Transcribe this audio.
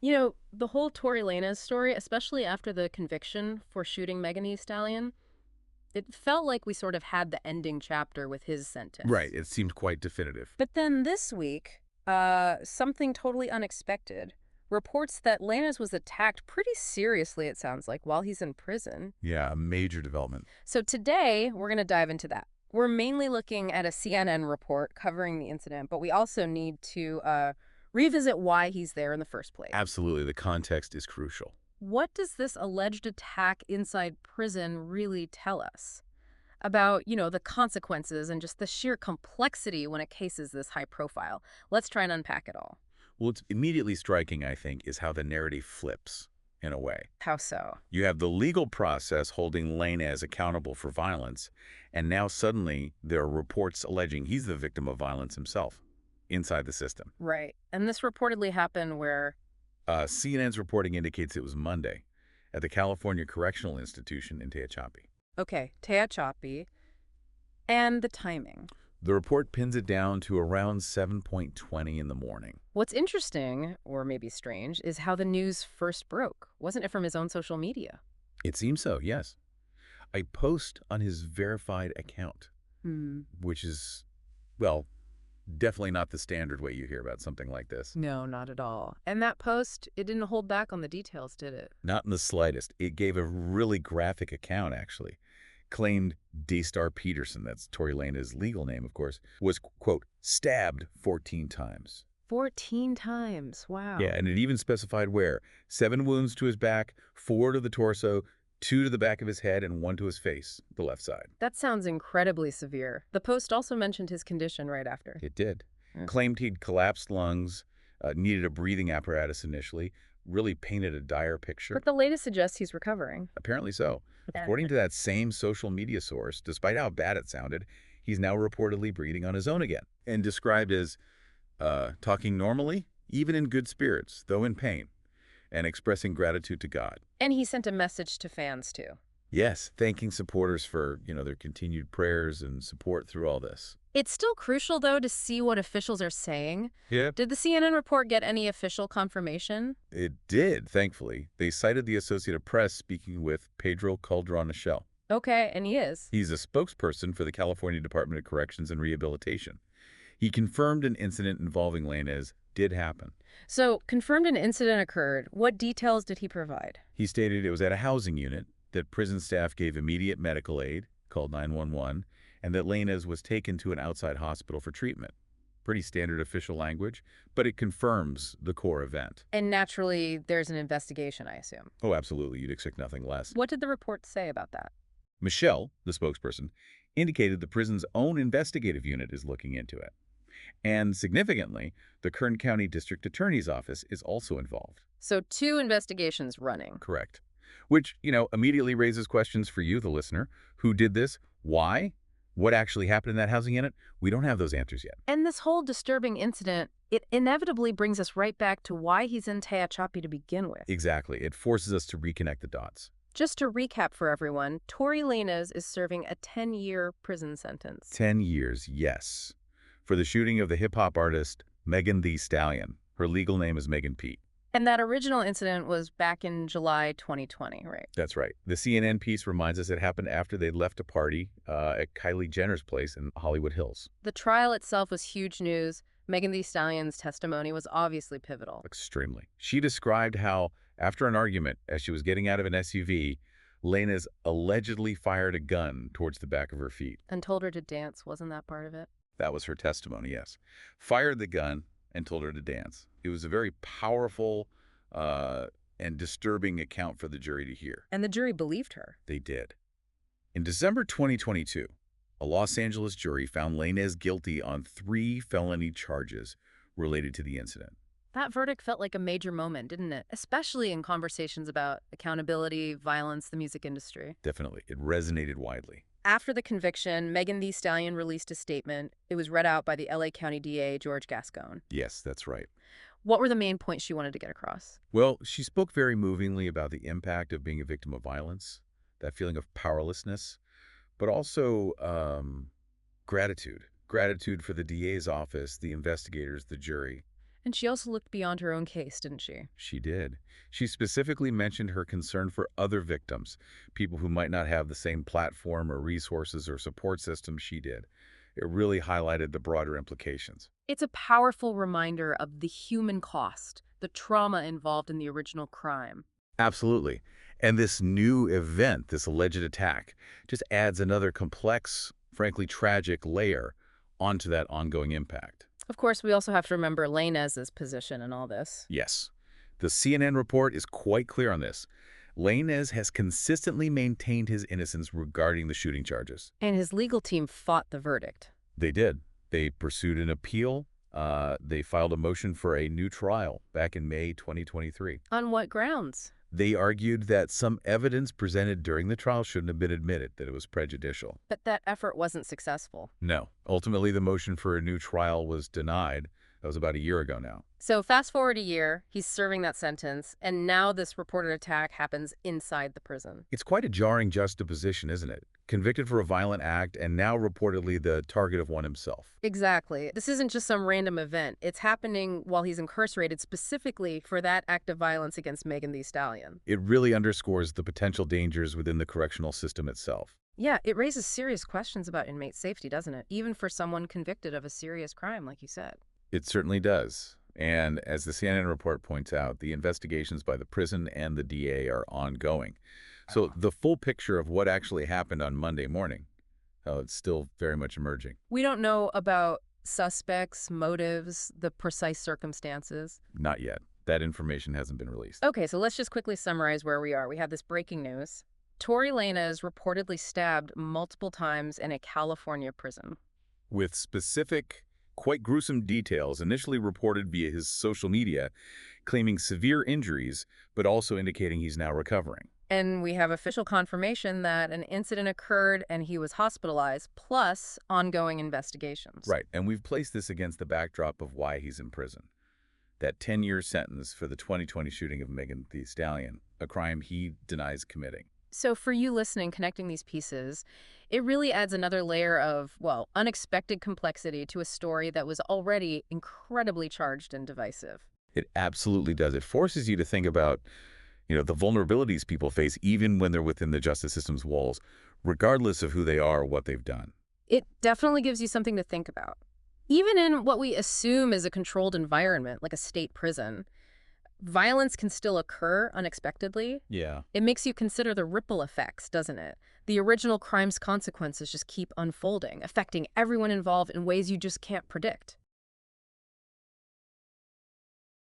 The whole Tory Lanez story, especially after the conviction for shooting Megan Thee Stallion, it felt like we sort of had the ending chapter with his Right, sentence. it seemed quite definitive. But then this week, something totally unexpected. Reports that Lanez was attacked pretty seriously, it sounds like, while he's in prison. Yeah, a major development. So today, we're going to dive into that. We're mainly looking at a CNN report covering the incident, but we also need to revisit why he's there in the first place. Absolutely, the context is crucial. What does this alleged attack inside prison really tell us about, the consequences and just the sheer complexity when a case is this high profile? Let's try and unpack it all. What's immediately striking, I think, is how the narrative flips, in a way. How so? You have the legal process holding Lanez accountable for violence, and now suddenly there are reports alleging he's the victim of violence himself inside the system. Right. And this reportedly happened where, CNN's reporting indicates it was Monday at the California Correctional Institution in Tehachapi. okay, Tehachapi, and the timing. The report pins it down to around 7:20 in the morning. What's interesting, or maybe strange, is how the news first broke. Wasn't it from his own social media? It seems so, yes. A post on his verified account, Hmm. which is, well, definitely not the standard way you hear about something like this. No, not at all. And that post, it didn't hold back on the details, did it? Not in the slightest. It gave a really graphic account, actually. Claimed D-Star Peterson, that's Tory Lanez's legal name, of course, was, quote, stabbed 14 times. 14 times. Wow. Yeah, and it even specified where. 7 wounds to his back, 4 to the torso, 2 to the back of his head, and 1 to his face, the left side. That sounds incredibly severe. The post also mentioned his condition right after. It did. Mm. Claimed he'd collapsed lungs, needed a breathing apparatus initially, really painted a dire picture. But the latest suggests he's recovering. Apparently so. According to that same social media source, despite how bad it sounded, he's now reportedly breathing on his own again and described as talking normally, even in good spirits, though in pain, and expressing gratitude to God. And he sent a message to fans, too. Yes, thanking supporters for, their continued prayers and support through all this. It's still crucial, though, to see what officials are saying. Yeah. Did the CNN report get any official confirmation? It did, thankfully. They cited the Associated Press speaking with Pedro Calderon-Michel. Okay, and he is. He's a spokesperson for the California Department of Corrections and Rehabilitation. He confirmed an incident involving Lanez did happen. So, confirmed an incident occurred. What details did he provide? He stated it was at a housing unit, that prison staff gave immediate medical aid, called 911, and that Lanez was taken to an outside hospital for treatment. Pretty standard official language, but it confirms the core event. And naturally, there's an investigation, I assume. Oh, absolutely. You'd expect nothing less. What did the report say about that? Michelle, the spokesperson, indicated the prison's own investigative unit is looking into it. And significantly, the Kern County District Attorney's Office is also involved. So, 2 investigations running. Correct. Which, immediately raises questions for you, the listener. Who did this? Why? What actually happened in that housing unit? We don't have those answers yet. And this whole disturbing incident, it inevitably brings us right back to why he's in Tehachapi to begin with. Exactly. It forces us to reconnect the dots. Just to recap for everyone, Tory Lanez is serving a 10-year prison sentence. 10 years, yes. For the shooting of the hip-hop artist Megan Thee Stallion. Her legal name is Megan Pete. And that original incident was back in July 2020, right? That's right. The CNN piece reminds us it happened after they'd left a party at Kylie Jenner's place in Hollywood Hills. The trial itself was huge news. Megan Thee Stallion's testimony was obviously pivotal. Extremely. She described how, after an argument, as she was getting out of an SUV, Lanez allegedly fired a gun towards the back of her feet. And told her to dance, wasn't that part of it? That was her testimony, yes. Fired the gun and told her to dance. It was a very powerful and disturbing account for the jury to hear. And the jury believed her. They did. In December 2022, a Los Angeles jury found Lanez guilty on 3 felony charges related to the incident. That verdict felt like a major moment, didn't it? Especially in conversations about accountability, violence, the music industry. Definitely. It resonated widely. After the conviction, Megan Thee Stallion released a statement. It was read out by the LA County DA, George Gascon. Yes, that's right. What were the main points she wanted to get across? Well, she spoke very movingly about the impact of being a victim of violence, that feeling of powerlessness, but also gratitude. Gratitude for the DA's office, the investigators, the jury. And she also looked beyond her own case, didn't she? She did. She specifically mentioned her concern for other victims, people who might not have the same platform or resources or support system she did. It really highlighted the broader implications. It's a powerful reminder of the human cost, the trauma involved in the original crime. Absolutely. And this new event, this alleged attack, just adds another complex, frankly tragic layer onto that ongoing impact. Of course, we also have to remember Lanez's position in all this. Yes. The CNN report is quite clear on this. Lanez has consistently maintained his innocence regarding the shooting charges. And his legal team fought the verdict. They did. They pursued an appeal. They filed a motion for a new trial back in May 2023. On what grounds? They argued that some evidence presented during the trial shouldn't have been admitted, that it was prejudicial. But that effort wasn't successful. No. Ultimately, the motion for a new trial was denied. That was about a year ago now. So fast forward a year, he's serving that sentence, and now this reported attack happens inside the prison. It's quite a jarring juxtaposition, isn't it? Convicted for a violent act and now reportedly the target of one himself. Exactly. This isn't just some random event. It's happening while he's incarcerated specifically for that act of violence against Megan Thee Stallion. It really underscores the potential dangers within the correctional system itself. Yeah, it raises serious questions about inmate safety, doesn't it? Even for someone convicted of a serious crime, like you said. It certainly does. And as the CNN report points out, the investigations by the prison and the DA are ongoing. So the full picture of what actually happened on Monday morning, it's still very much emerging. We don't know about suspects, motives, the precise circumstances. Not yet. That information hasn't been released. Okay, so let's just quickly summarize where we are. We have this breaking news. Tory Lanez reportedly stabbed multiple times in a California prison. With specific, quite gruesome details initially reported via his social media, claiming severe injuries, but also indicating he's now recovering. And we have official confirmation that an incident occurred and he was hospitalized, plus ongoing investigations. Right, and we've placed this against the backdrop of why he's in prison. That 10-year sentence for the 2020 shooting of Megan Thee Stallion, a crime he denies committing. So for you listening, connecting these pieces, it really adds another layer of, well, unexpected complexity to a story that was already incredibly charged and divisive. It absolutely does. It forces you to think about, the vulnerabilities people face even when they're within the justice system's walls, regardless of who they are or what they've done. It definitely gives you something to think about. Even in what we assume is a controlled environment, like a state prison, violence can still occur unexpectedly. Yeah. It makes you consider the ripple effects, doesn't it? The original crime's consequences just keep unfolding, affecting everyone involved in ways you just can't predict.